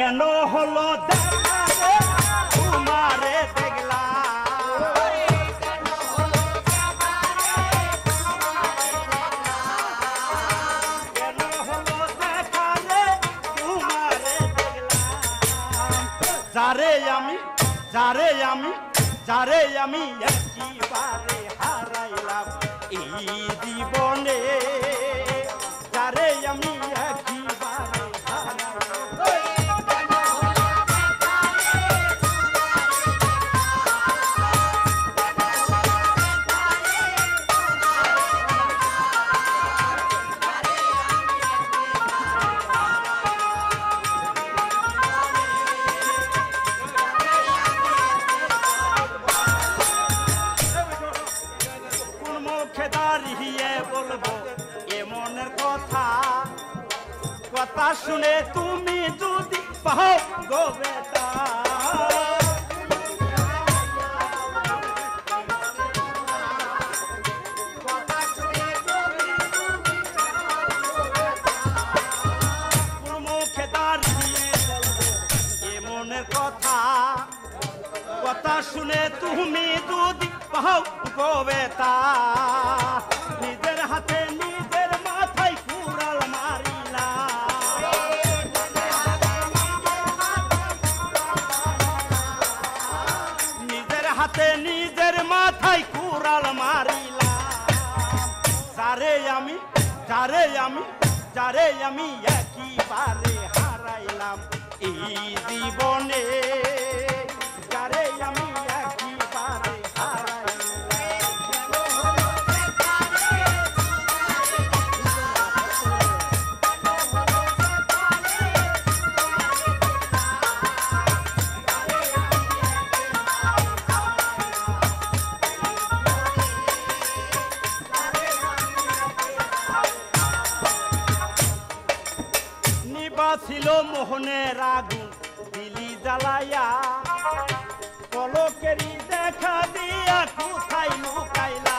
কেন হলো দেখা রে তোমারে দেখলাম, কেন হলো দেখা রে তোমারে দেখলাম, কেন হলো দেখা রে তোমারে দেখলাম, যারে আমি একেবারে হারাইলাম এই জীবনে, যারে আমি একেবারে দাঁড়িয়ে বলবো এমনের কথা, কথা শুনে তুমি যদি পাও গো বেটা, মুখে দাঁড়িয়ে বলবো এমনের কথা, কথা শুনে তুমি যদি পাও গো বেটা, নিজের হাতে নিজের মাথায় কুড়াল মারিলা, নিজের হাতে নিজের মাথায় কুড়াল মারিলা, যারে আমি একেবারে হারাইলাম এই জীবনে, যারে আমি একেবারে ছিল মোহনের আগুন দিলি জ্বালাইয়া, পলকেরই দেখা দিয়া কোথায় লুকাইলা,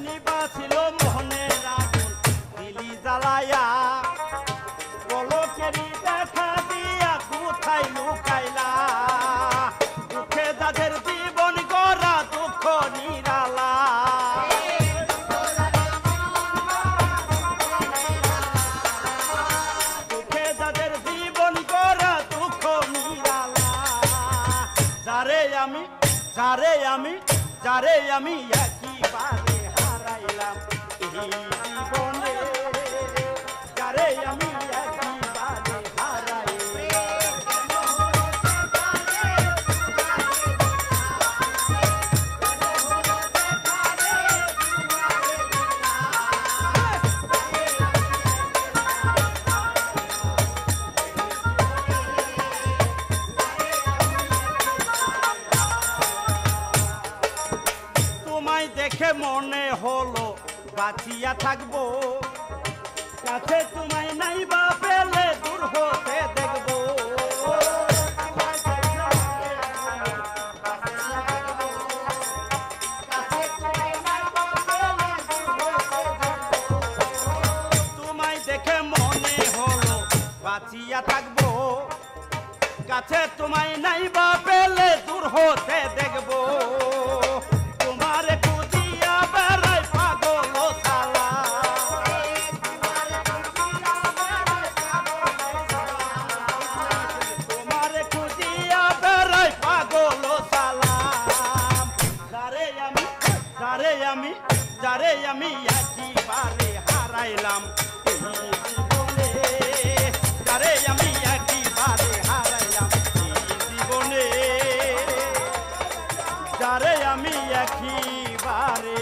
নিবাছিল মোহনের আগুন দিলি জ্বালাইয়া, পলকেরই দেখা দিয়া কোথায় লুকাইলা, যাদের জীবন গড়া দুঃখ নিরালা, দুঃখে যাদের জীবন গড়া দুঃখ নিরালা, যারে আমি একেবারে হারাইলাম এই জীবনে, যারে আমি একেবারে হারাইলাম, দেখে মনে হলো বাঁচিয়া থাকবো, কাছে তোমায় নাই বা পেলে দূর হতে দেখবো, তোমায় দেখে মনে হলো বাঁচিয়া থাকবো, কাছে তোমায় নাই বা পেলে দূর হতে দেখবো, যারে আমি একেবারে হারাইলাম এই জীবনে, যারে আমি একেবারে হারাইলাম এই জীবনে, যারে আমি একেবারে